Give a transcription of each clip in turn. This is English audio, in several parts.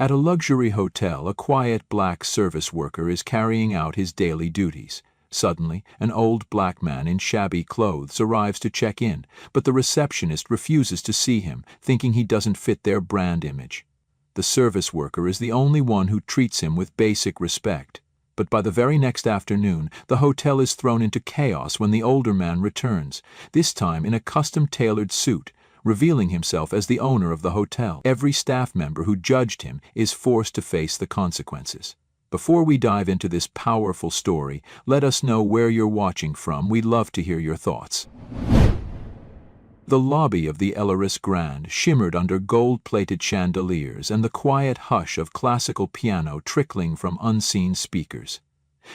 At a luxury hotel, a quiet black service worker is carrying out his daily duties. Suddenly, an old black man in shabby clothes arrives to check in, but the receptionist refuses to see him, thinking he doesn't fit their brand image. The service worker is the only one who treats him with basic respect. But by the very next afternoon, the hotel is thrown into chaos when the older man returns, this time in a custom-tailored suit, revealing himself as the owner of the hotel. Every staff member who judged him is forced to face the consequences. Before we dive into this powerful story, let us know where you're watching from. We'd love to hear your thoughts. The lobby of the Elleris Grand shimmered under gold-plated chandeliers and the quiet hush of classical piano trickling from unseen speakers.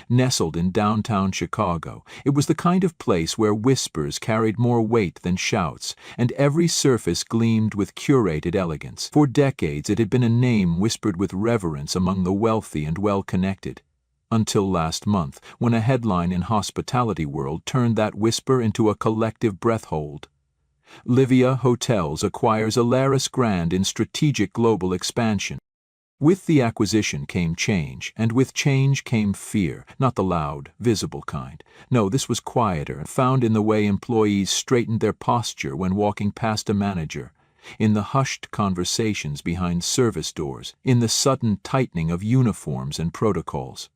Nestled in downtown Chicago, it was the kind of place where whispers carried more weight than shouts, and every surface gleamed with curated elegance. For decades it had been a name whispered with reverence among the wealthy and well-connected. Until last month, when a headline in hospitality world turned that whisper into a collective breath-hold. Livia Hotels acquires Elleris Grand in strategic global expansion. With the acquisition came change, and with change came fear, not the loud, visible kind. No, this was quieter, found in the way employees straightened their posture when walking past a manager, in the hushed conversations behind service doors, in the sudden tightening of uniforms and protocols.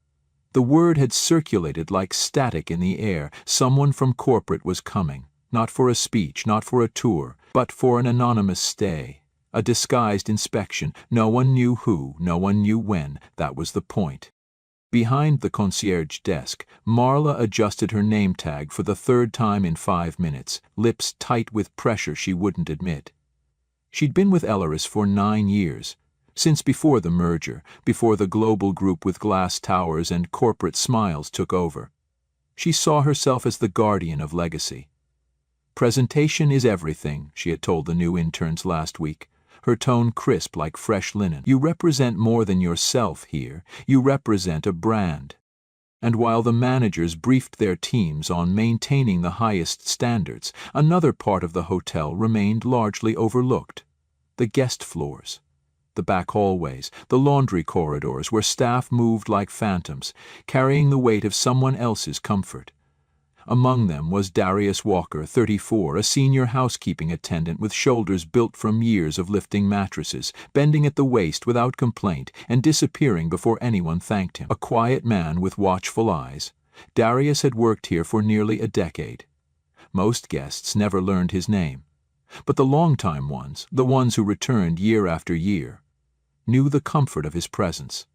The word had circulated like static in the air. Someone from corporate was coming. Not for a speech, not for a tour, but for an anonymous stay. A disguised inspection. No one knew who, no one knew when. That was the point. Behind the concierge desk, Marla adjusted her name tag for the third time in 5 minutes, lips tight with pressure she wouldn't admit. She'd been with Elleris for 9 years, since before the merger, before the global group with glass towers and corporate smiles took over. She saw herself as the guardian of legacy. "Presentation is everything," she had told the new interns last week, her tone crisp like fresh linen. "You represent more than yourself here. You represent a brand." And while the managers briefed their teams on maintaining the highest standards, another part of the hotel remained largely overlooked. The guest floors. The back hallways, the laundry corridors where staff moved like phantoms, carrying the weight of someone else's comfort. Among them was Darius Walker, 34, a senior housekeeping attendant with shoulders built from years of lifting mattresses, bending at the waist without complaint and disappearing before anyone thanked him. A quiet man with watchful eyes, Darius had worked here for nearly a decade. Most guests never learned his name, but the longtime ones, the ones who returned year after year, knew the comfort of his presence.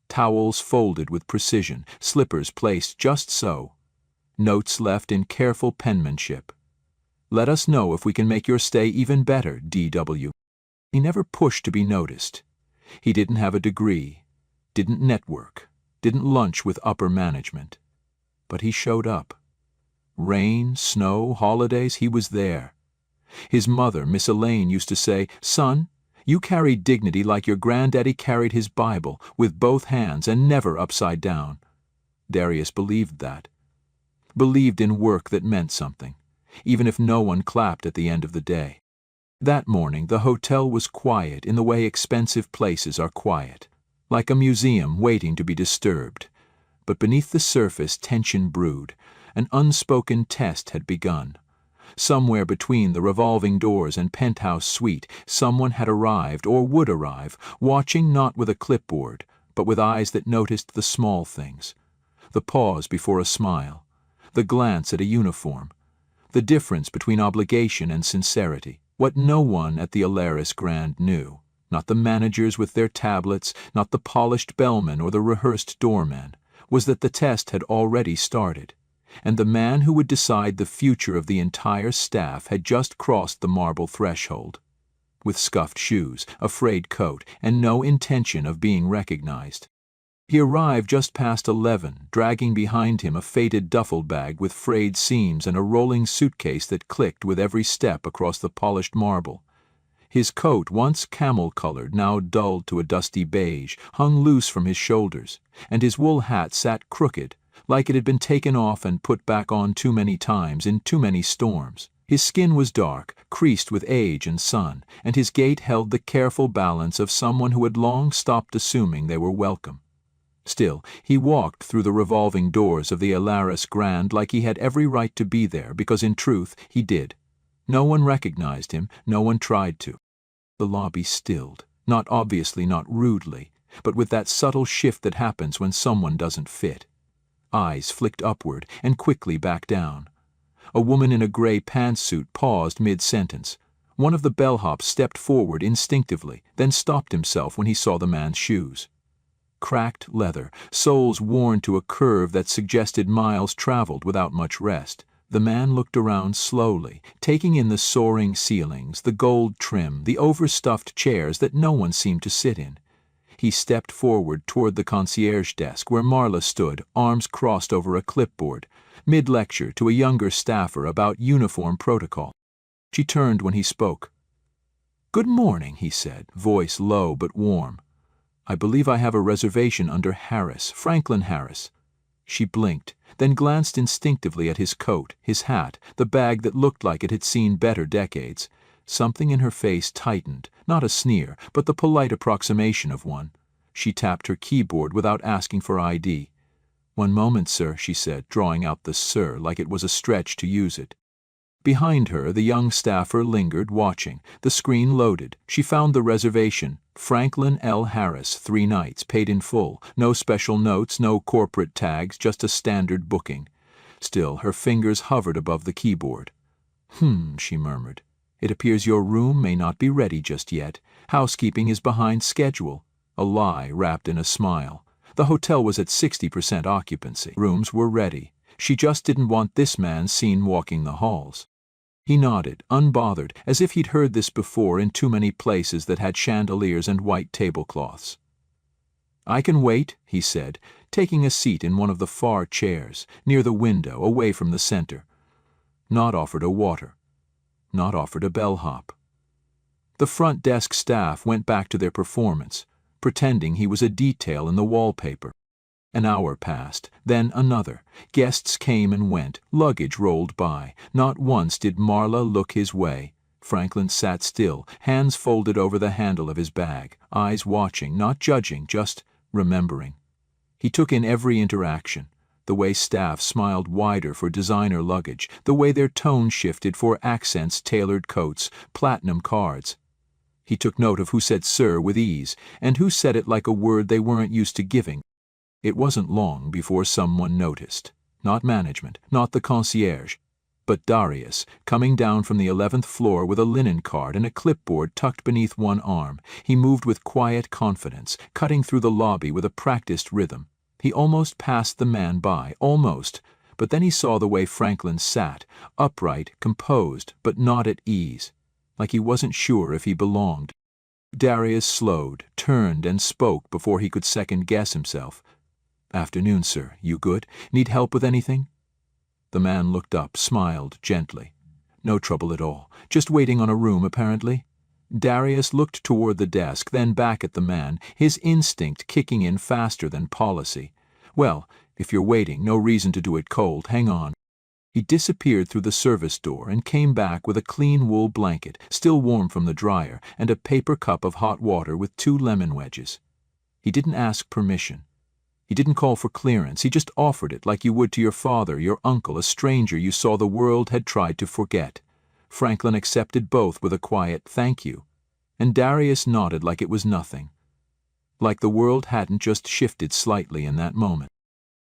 Towels folded with precision, slippers placed just so. Notes left in careful penmanship. "Let us know if we can make your stay even better, DW." He never pushed to be noticed. He didn't have a degree, didn't network, didn't lunch with upper management. But he showed up. Rain, snow, holidays, he was there. His mother, Miss Elaine, used to say, "Son, you carry dignity like your granddaddy carried his Bible, with both hands and never upside down." Darius believed that. Believed in work that meant something, even if no one clapped at the end of the day. That morning the hotel was quiet in the way expensive places are quiet, like a museum waiting to be disturbed. But beneath the surface tension brewed. An unspoken test had begun. Somewhere between the revolving doors and penthouse suite, someone had arrived or would arrive, watching not with a clipboard, but with eyes that noticed the small things. The pause before a smile. The glance at a uniform, the difference between obligation and sincerity. What no one at the Elleris Grand knew, not the managers with their tablets, not the polished bellman or the rehearsed doorman, was that the test had already started, and the man who would decide the future of the entire staff had just crossed the marble threshold. With scuffed shoes, a frayed coat, and no intention of being recognized. He arrived just past 11, dragging behind him a faded duffel bag with frayed seams and a rolling suitcase that clicked with every step across the polished marble. His coat, once camel-colored, now dulled to a dusty beige, hung loose from his shoulders, and his wool hat sat crooked, like it had been taken off and put back on too many times in too many storms. His skin was dark, creased with age and sun, and his gait held the careful balance of someone who had long stopped assuming they were welcome. Still, he walked through the revolving doors of the Alaris Grand like he had every right to be there, because in truth he did. No one recognized him, no one tried to. The lobby stilled, not obviously, not rudely, but with that subtle shift that happens when someone doesn't fit. Eyes flicked upward and quickly back down. A woman in a gray pantsuit paused mid-sentence. One of the bellhops stepped forward instinctively, then stopped himself when he saw the man's shoes. Cracked leather, soles worn to a curve that suggested miles traveled without much rest. The man looked around slowly, taking in the soaring ceilings, the gold trim, the overstuffed chairs that no one seemed to sit in. He stepped forward toward the concierge desk where Marla stood, arms crossed over a clipboard, mid-lecture to a younger staffer about uniform protocol. She turned when he spoke. "Good morning," he said, voice low but warm. "I believe I have a reservation under Harris, Franklin Harris." She blinked, then glanced instinctively at his coat, his hat, the bag that looked like it had seen better decades. Something in her face tightened, not a sneer, but the polite approximation of one. She tapped her keyboard without asking for ID. "One moment, sir," she said, drawing out the "sir" like it was a stretch to use it. Behind her, the young staffer lingered, watching. The screen loaded. She found the reservation. Franklin L. Harris, 3 nights, paid in full. No special notes, no corporate tags, just a standard booking. Still, her fingers hovered above the keyboard. She murmured. "It appears your room may not be ready just yet. Housekeeping is behind schedule." A lie wrapped in a smile. The hotel was at 60% occupancy. Rooms were ready. She just didn't want this man seen walking the halls. He nodded, unbothered, as if he'd heard this before in too many places that had chandeliers and white tablecloths. "I can wait," he said, taking a seat in one of the far chairs, near the window, away from the center. Not offered a water. Not offered a bellhop. The front desk staff went back to their performance, pretending he was a detail in the wallpaper. An hour passed, then another. Guests came and went, luggage rolled by. Not once did Marla look his way. Franklin sat still, hands folded over the handle of his bag, eyes watching, not judging, just remembering. He took in every interaction, the way staff smiled wider for designer luggage, the way their tone shifted for accents, tailored coats, platinum cards. He took note of who said "sir" with ease, and who said it like a word they weren't used to giving. It wasn't long before someone noticed. Not management, not the concierge, but Darius, coming down from the 11th floor with a linen card and a clipboard tucked beneath one arm. He moved with quiet confidence, cutting through the lobby with a practiced rhythm. He almost passed the man by, almost, but then he saw the way Franklin sat, upright, composed, but not at ease, like he wasn't sure if he belonged. Darius slowed, turned, and spoke before he could second-guess himself. "Afternoon, sir. You good? Need help with anything?" The man looked up, smiled gently. "No trouble at all. Just waiting on a room, apparently." Darius looked toward the desk, then back at the man, his instinct kicking in faster than policy. "Well, if you're waiting, no reason to do it cold. Hang on." He disappeared through the service door and came back with a clean wool blanket, still warm from the dryer, and a paper cup of hot water with 2 lemon wedges. He didn't ask permission. He didn't call for clearance. He just offered it like you would to your father, your uncle, a stranger you saw the world had tried to forget. Franklin accepted both with a quiet "thank you," and Darius nodded like it was nothing. Like the world hadn't just shifted slightly in that moment.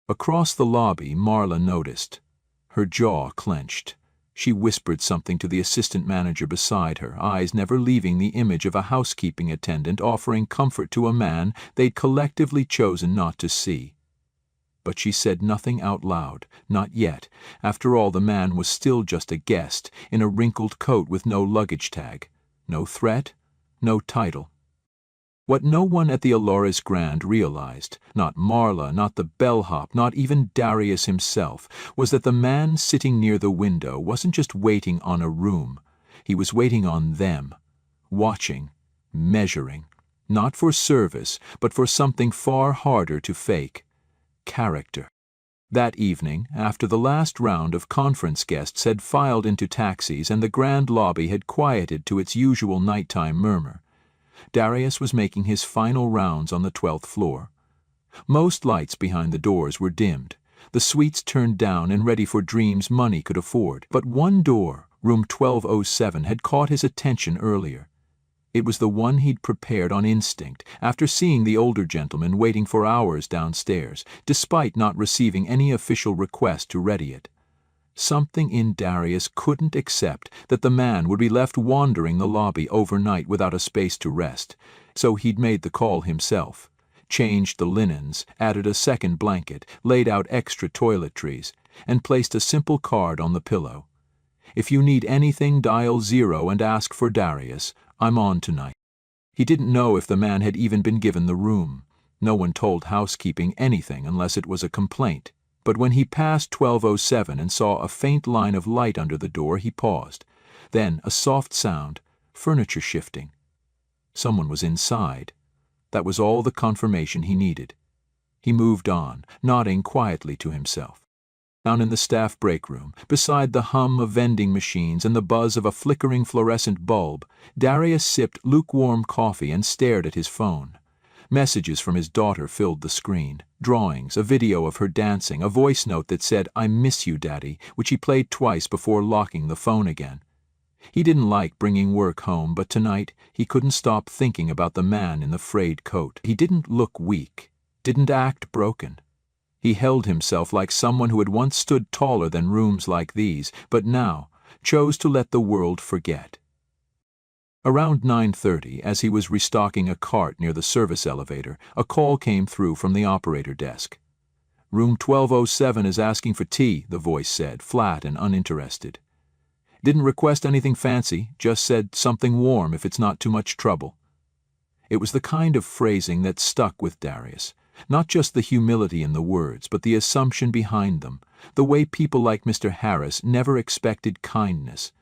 Across the lobby, Marla noticed. Her jaw clenched. She whispered something to the assistant manager beside her, eyes never leaving the image of a housekeeping attendant offering comfort to a man they'd collectively chosen not to see. But she said nothing out loud, not yet. After all, the man was still just a guest, in a wrinkled coat with no luggage tag. No threat, no title. What no one at the Alaris Grand realized, not Marla, not the bellhop, not even Darius himself, was that the man sitting near the window wasn't just waiting on a room. He was waiting on them, watching, measuring, not for service, but for something far harder to fake: character. That evening, after the last round of conference guests had filed into taxis and the grand lobby had quieted to its usual nighttime murmur, Darius was making his final rounds on the 12th floor. Most lights behind the doors were dimmed, the suites turned down and ready for dreams money could afford. But one door, room 1207, had caught his attention earlier. It was the one he'd prepared on instinct, after seeing the older gentleman waiting for hours downstairs, despite not receiving any official request to ready it. Something in Darius couldn't accept that the man would be left wandering the lobby overnight without a space to rest, so he'd made the call himself, changed the linens, added a second blanket, laid out extra toiletries, and placed a simple card on the pillow. "If you need anything, dial 0 and ask for Darius. I'm on tonight." He didn't know if the man had even been given the room. No one told housekeeping anything unless it was a complaint. But when he passed 1207 and saw a faint line of light under the door, he paused. Then a soft sound, furniture shifting. Someone was inside. That was all the confirmation he needed. He moved on, nodding quietly to himself. Down in the staff break room, beside the hum of vending machines and the buzz of a flickering fluorescent bulb, Darius sipped lukewarm coffee and stared at his phone. Messages from his daughter filled the screen. Drawings, a video of her dancing, a voice note that said, "I miss you, Daddy," which he played twice before locking the phone again. He didn't like bringing work home, but tonight he couldn't stop thinking about the man in the frayed coat. He didn't look weak, didn't act broken. He held himself like someone who had once stood taller than rooms like these, but now chose to let the world forget. Around 9:30, as he was restocking a cart near the service elevator, a call came through from the operator desk. "Room 1207 is asking for tea," the voice said, flat and uninterested. "Didn't request anything fancy, just said something warm if it's not too much trouble." It was the kind of phrasing that stuck with Darius. Not just the humility in the words, but the assumption behind them, the way people like Mr. Harris never expected kindness.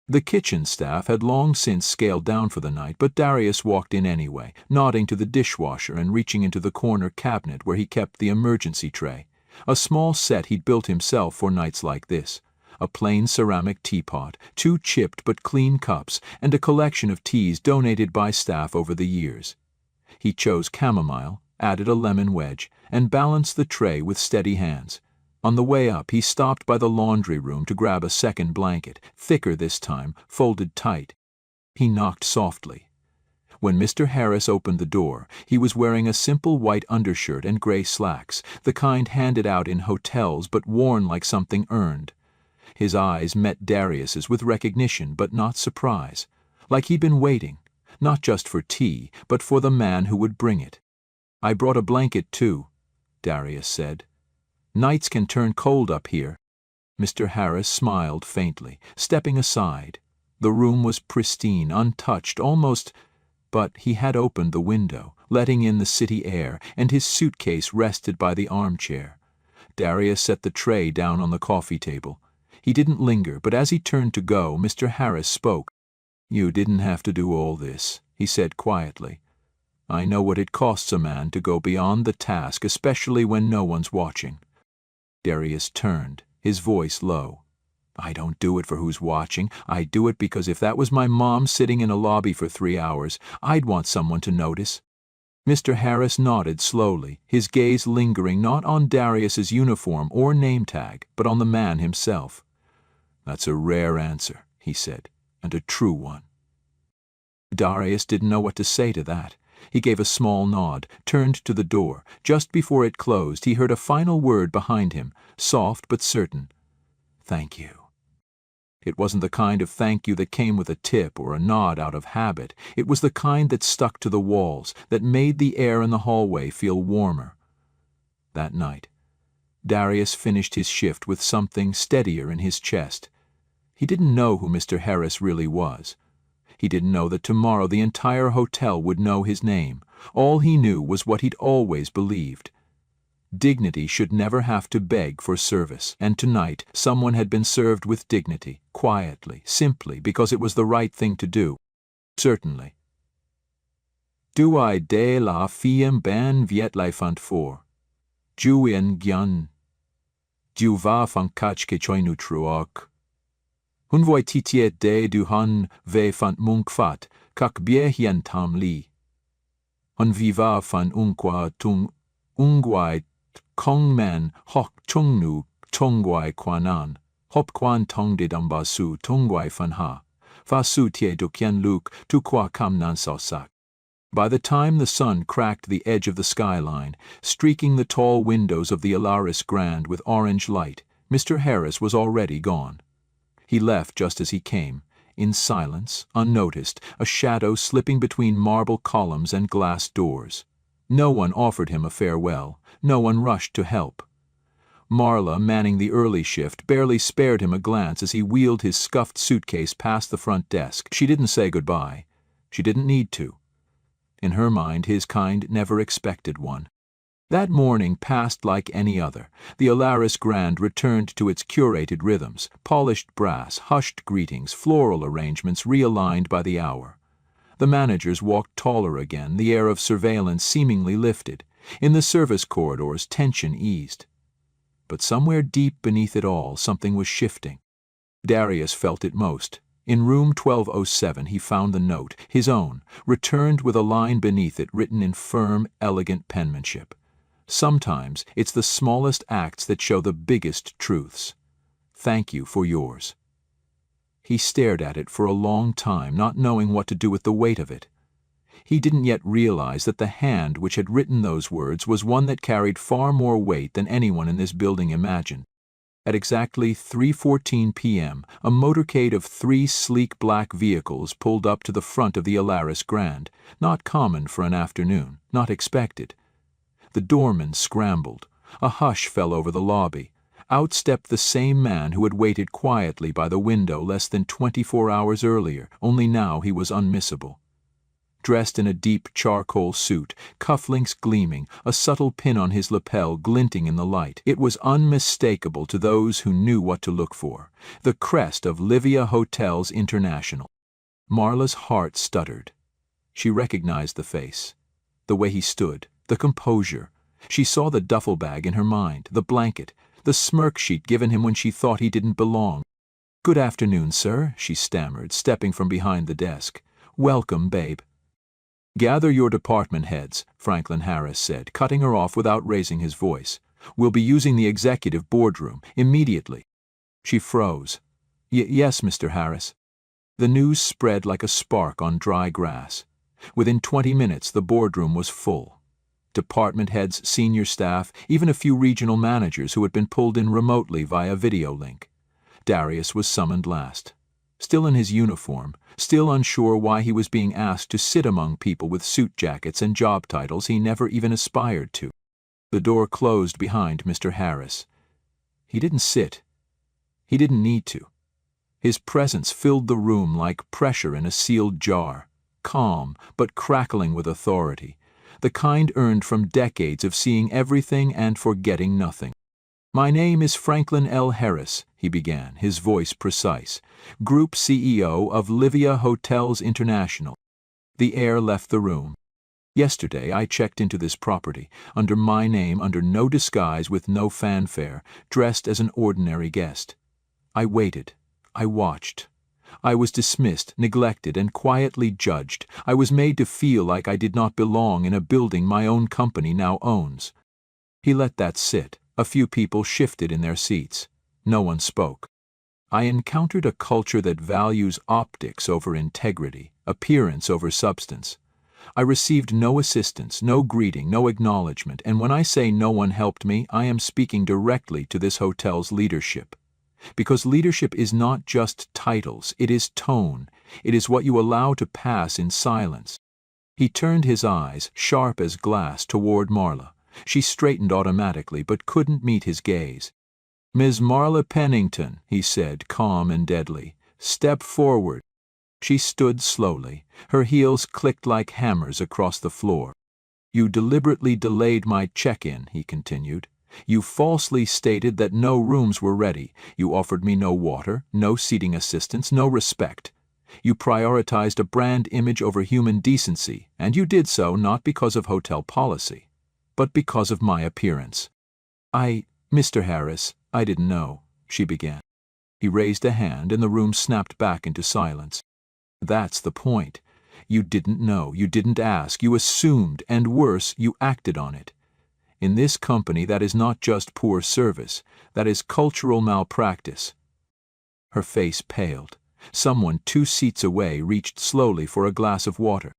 The kitchen staff had long since scaled down for the night, but Darius walked in anyway, nodding to the dishwasher and reaching into the corner cabinet where he kept the emergency tray, a small set he'd built himself for nights like this. A plain ceramic teapot, 2 chipped but clean cups, and a collection of teas donated by staff over the years. He chose chamomile, added a lemon wedge, and balanced the tray with steady hands. On the way up, he stopped by the laundry room to grab a second blanket, thicker this time, folded tight. He knocked softly. When Mr. Harris opened the door, he was wearing a simple white undershirt and gray slacks, the kind handed out in hotels but worn like something earned. His eyes met Darius's with recognition but not surprise, like he'd been waiting, not just for tea, but for the man who would bring it. "I brought a blanket too," Darius said. "Nights can turn cold up here." Mr. Harris smiled faintly, stepping aside. The room was pristine, untouched, almost, but he had opened the window, letting in the city air, and his suitcase rested by the armchair. Darius set the tray down on the coffee table. He didn't linger, but as he turned to go, Mr. Harris spoke. "You didn't have to do all this," he said quietly. "I know what it costs a man to go beyond the task, especially when no one's watching." Darius turned, his voice low. "I don't do it for who's watching. I do it because if that was my mom sitting in a lobby for 3 hours, I'd want someone to notice." Mr. Harris nodded slowly, his gaze lingering not on Darius's uniform or name tag, but on the man himself. "That's a rare answer," he said, "and a true one." Darius didn't know what to say to that. He gave a small nod, turned to the door. Just before it closed, he heard a final word behind him, soft but certain. "Thank you." It wasn't the kind of thank you that came with a tip or a nod out of habit. It was the kind that stuck to the walls, that made the air in the hallway feel warmer. That night, Darius finished his shift with something steadier in his chest. He didn't know who Mr. Harris really was. He didn't know that tomorrow the entire hotel would know his name. All he knew was what he'd always believed. Dignity should never have to beg for service, and tonight someone had been served with dignity, quietly, simply, because it was the right thing to do. Certainly. "Du I de la fiem ben viet lai fant for. Juien gyan," Du va fan kach ke choinu truok. Hun voi titiet de du han ve fan munkfat, kak bie hien tam li. Hun viva fan unkwa tung ungwai kong men hok chungnu tongwai kwanan, hop kwan tong de dambasu tongwai fan ha, fa su tie dukien luk tu kwa kam nan sak. By the time the sun cracked the edge of the skyline, streaking the tall windows of the Alaris Grand with orange light, Mr. Harris was already gone. He left just as he came, in silence, unnoticed, a shadow slipping between marble columns and glass doors. No one offered him a farewell, no one rushed to help. Marla, manning the early shift, barely spared him a glance as he wheeled his scuffed suitcase past the front desk. She didn't say goodbye. She didn't need to. In her mind, his kind never expected one. That morning passed like any other. The Alaris Grand returned to its curated rhythms, polished brass, hushed greetings, floral arrangements realigned by the hour. The managers walked taller again, the air of surveillance seemingly lifted. In the service corridors, tension eased. But somewhere deep beneath it all, something was shifting. Darius felt it most. In room 1207 he found the note, his own, returned with a line beneath it written in firm, elegant penmanship. Sometimes it's the smallest acts that show the biggest truths. Thank you for yours. He stared at it for a long time, not knowing what to do with the weight of it. He didn't yet realize that the hand which had written those words was one that carried far more weight than anyone in this building imagined. At exactly 3:14 p.m., a motorcade of 3 sleek black vehicles pulled up to the front of the Alaris Grand, not common for an afternoon, not expected. The doorman scrambled. A hush fell over the lobby. Out stepped the same man who had waited quietly by the window less than 24 hours earlier, only now he was unmissable. Dressed in a deep charcoal suit, cufflinks gleaming, a subtle pin on his lapel glinting in the light, it was unmistakable to those who knew what to look for. The crest of Livia Hotels International. Marla's heart stuttered. She recognized the face, the way he stood, the composure. She saw the duffel bag in her mind, the blanket, the smirk she'd given him when she thought he didn't belong. "Good afternoon, sir," she stammered, stepping from behind the desk. "Welcome, babe." "Gather your department heads," Franklin Harris said, cutting her off without raising his voice. "We'll be using the executive boardroom, immediately." She froze. Yes, Mr. Harris." The news spread like a spark on dry grass. Within 20 minutes the boardroom was full. Department heads, senior staff, even a few regional managers who had been pulled in remotely via video link. Darius was summoned last. Still in his uniform, still unsure why he was being asked to sit among people with suit jackets and job titles he never even aspired to. The door closed behind Mr. Harris. He didn't sit. He didn't need to. His presence filled the room like pressure in a sealed jar, calm but crackling with authority, the kind earned from decades of seeing everything and forgetting nothing. "My name is Franklin L. Harris," he began, his voice precise, "Group CEO of Livia Hotels International." The air left the room. "Yesterday I checked into this property, under my name, under no disguise, with no fanfare, dressed as an ordinary guest. I waited. I watched. I was dismissed, neglected, and quietly judged. I was made to feel like I did not belong in a building my own company now owns." He let that sit. A few people shifted in their seats. No one spoke. "I encountered a culture that values optics over integrity, appearance over substance. I received no assistance, no greeting, no acknowledgement, and when I say no one helped me, I am speaking directly to this hotel's leadership. Because leadership is not just titles, it is tone. It is what you allow to pass in silence." He turned his eyes, sharp as glass, toward Marla. She straightened automatically, but couldn't meet his gaze. "Ms. Marla Pennington," he said, calm and deadly, "step forward." She stood slowly. Her heels clicked like hammers across the floor. "You deliberately delayed my check-in," he continued. "You falsely stated that no rooms were ready. You offered me no water, no seating assistance, no respect. You prioritized a brand image over human decency, and you did so not because of hotel policy, but because of my appearance. Mr. Harris, I didn't know, she began. He raised a hand and the room snapped back into silence. That's the point. You didn't know, you didn't ask, you assumed, and worse, you acted on it. In this company, that is not just poor service, that is cultural malpractice. Her face paled. Someone 2 seats away reached slowly for a glass of water.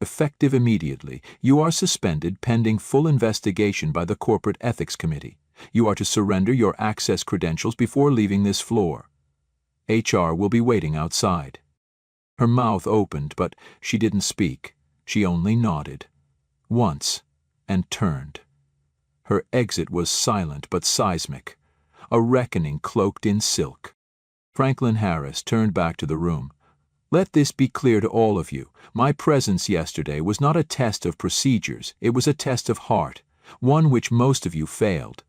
Effective immediately, you are suspended pending full investigation by the Corporate Ethics Committee. You are to surrender your access credentials before leaving this floor. HR will be waiting outside. Her mouth opened, but she didn't speak. She only nodded. Once, and turned. Her exit was silent but seismic. A reckoning cloaked in silk. Franklin Harris turned back to the room. Let this be clear to all of you. My presence yesterday was not a test of procedures, it was a test of heart, one which most of you failed.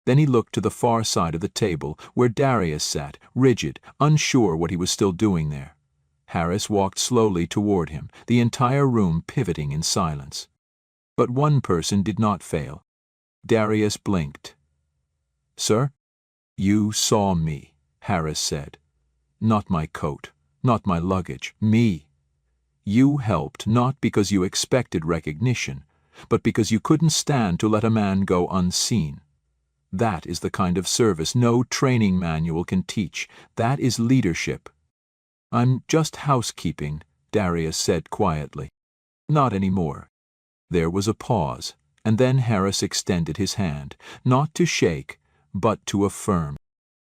Then he looked to the far side of the table, where Darius sat, rigid, unsure what he was still doing there. Harris walked slowly toward him, the entire room pivoting in silence. But one person did not fail. Darius blinked. Sir? You saw me, Harris said. Not my coat, not my luggage, me. You helped not because you expected recognition, but because you couldn't stand to let a man go unseen. That is the kind of service no training manual can teach. That is leadership. I'm just housekeeping, Darius said quietly. Not anymore. There was a pause, and then Harris extended his hand, not to shake, but to affirm.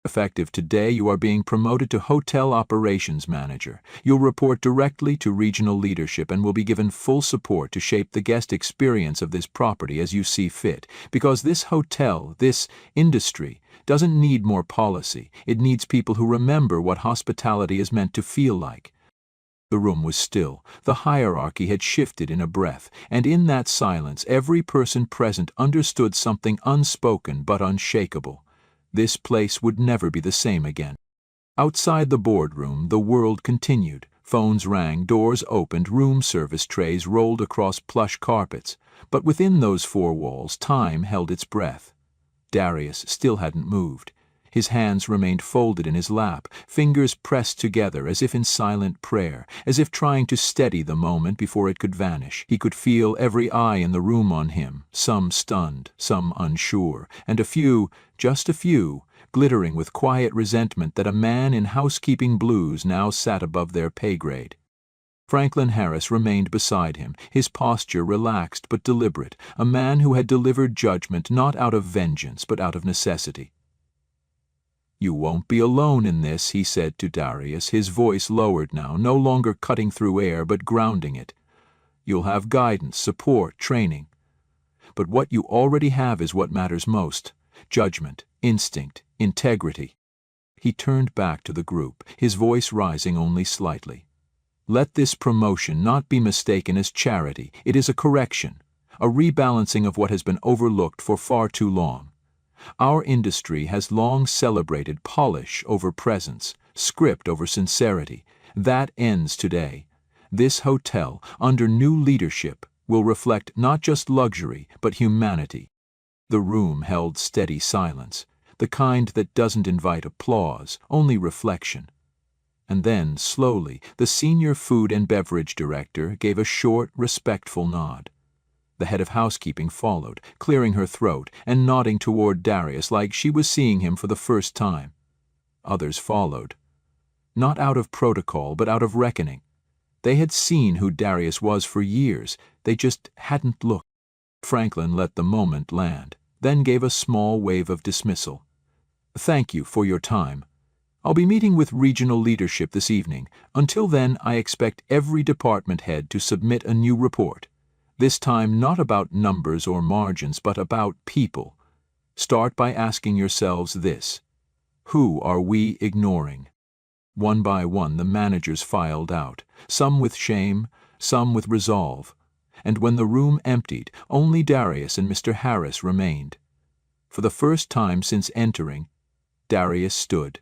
Effective today, you are being promoted to Hotel Operations Manager. You'll report directly to regional leadership and will be given full support to shape the guest experience of this property as you see fit, because this hotel, this industry, doesn't need more policy. It needs people who remember what hospitality is meant to feel like. The room was still. The hierarchy had shifted in a breath, and in that silence every person present understood something unspoken but unshakable. This place would never be the same again. Outside the boardroom, the world continued. Phones rang, doors opened, room service trays rolled across plush carpets. But within those 4 walls, time held its breath. Darius still hadn't moved. His hands remained folded in his lap, fingers pressed together as if in silent prayer, as if trying to steady the moment before it could vanish. He could feel every eye in the room on him, some stunned, some unsure, and a few, just a few, glittering with quiet resentment that a man in housekeeping blues now sat above their pay grade. Franklin Harris remained beside him, his posture relaxed but deliberate, a man who had delivered judgment not out of vengeance but out of necessity. You won't be alone in this, he said to Darius, his voice lowered now, no longer cutting through air but grounding it. You'll have guidance, support, training. But what you already have is what matters most: judgment, instinct, integrity. He turned back to the group, his voice rising only slightly. Let this promotion not be mistaken as charity. It is a correction, a rebalancing of what has been overlooked for far too long. Our industry has long celebrated polish over presence, script over sincerity. That ends today. This hotel, under new leadership, will reflect not just luxury, but humanity. The room held steady silence, the kind that doesn't invite applause, only reflection. And then, slowly, the senior food and beverage director gave a short, respectful nod. The head of housekeeping followed, clearing her throat and nodding toward Darius like she was seeing him for the first time. Others followed. Not out of protocol, but out of reckoning. They had seen who Darius was for years, they just hadn't looked. Franklin let the moment land, then gave a small wave of dismissal. Thank you for your time. I'll be meeting with regional leadership this evening. Until then, I expect every department head to submit a new report. This time not about numbers or margins, but about people. Start by asking yourselves this: who are we ignoring? One by one the managers filed out, some with shame, some with resolve. And when the room emptied, only Darius and Mr. Harris remained. For the first time since entering, Darius stood.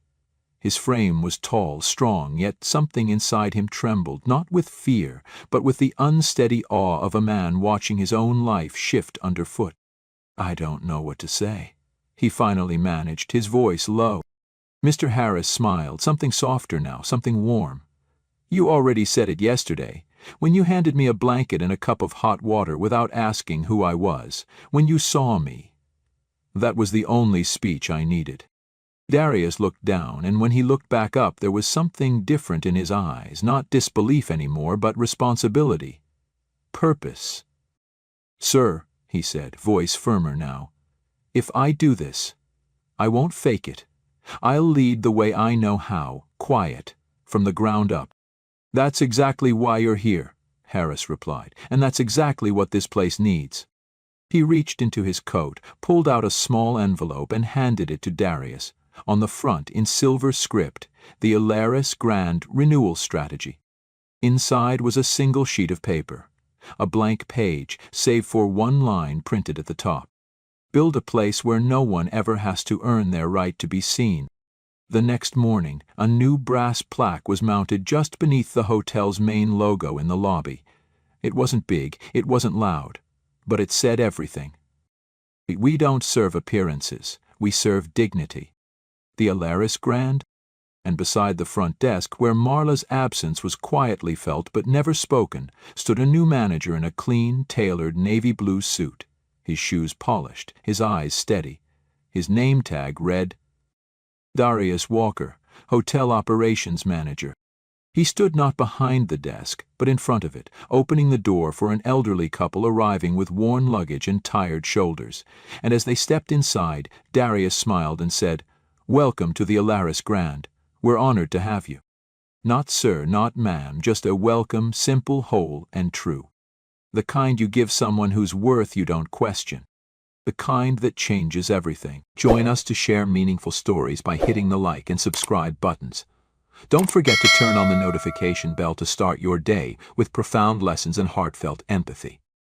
His frame was tall, strong, yet something inside him trembled, not with fear, but with the unsteady awe of a man watching his own life shift underfoot. I don't know what to say, he finally managed, his voice low. Mr. Harris smiled, something softer now, something warm. You already said it yesterday, when you handed me a blanket and a cup of hot water without asking who I was, when you saw me. That was the only speech I needed. Darius looked down, and when he looked back up there was something different in his eyes, not disbelief anymore, but responsibility. Purpose. Sir, he said, voice firmer now, if I do this, I won't fake it. I'll lead the way I know how, quiet, from the ground up. That's exactly why you're here, Harris replied, and that's exactly what this place needs. He reached into his coat, pulled out a small envelope, and handed it to Darius. On the front, in silver script, the Alaris Grand Renewal Strategy. Inside was a single sheet of paper, a blank page, save for one line printed at the top. Build a place where no one ever has to earn their right to be seen. The next morning, a new brass plaque was mounted just beneath the hotel's main logo in the lobby. It wasn't big, it wasn't loud, but it said everything. We don't serve appearances, we serve dignity. The Alaris Grand? And beside the front desk, where Marla's absence was quietly felt but never spoken, stood a new manager in a clean, tailored navy blue suit, his shoes polished, his eyes steady. His name tag read, Darius Walker, Hotel Operations Manager. He stood not behind the desk, but in front of it, opening the door for an elderly couple arriving with worn luggage and tired shoulders. And as they stepped inside, Darius smiled and said, Welcome to the Alaris Grand. We're honored to have you. Not sir, not ma'am, just a welcome, simple, whole, and true. The kind you give someone whose worth you don't question. The kind that changes everything. Join us to share meaningful stories by hitting the like and subscribe buttons. Don't forget to turn on the notification bell to start your day with profound lessons and heartfelt empathy.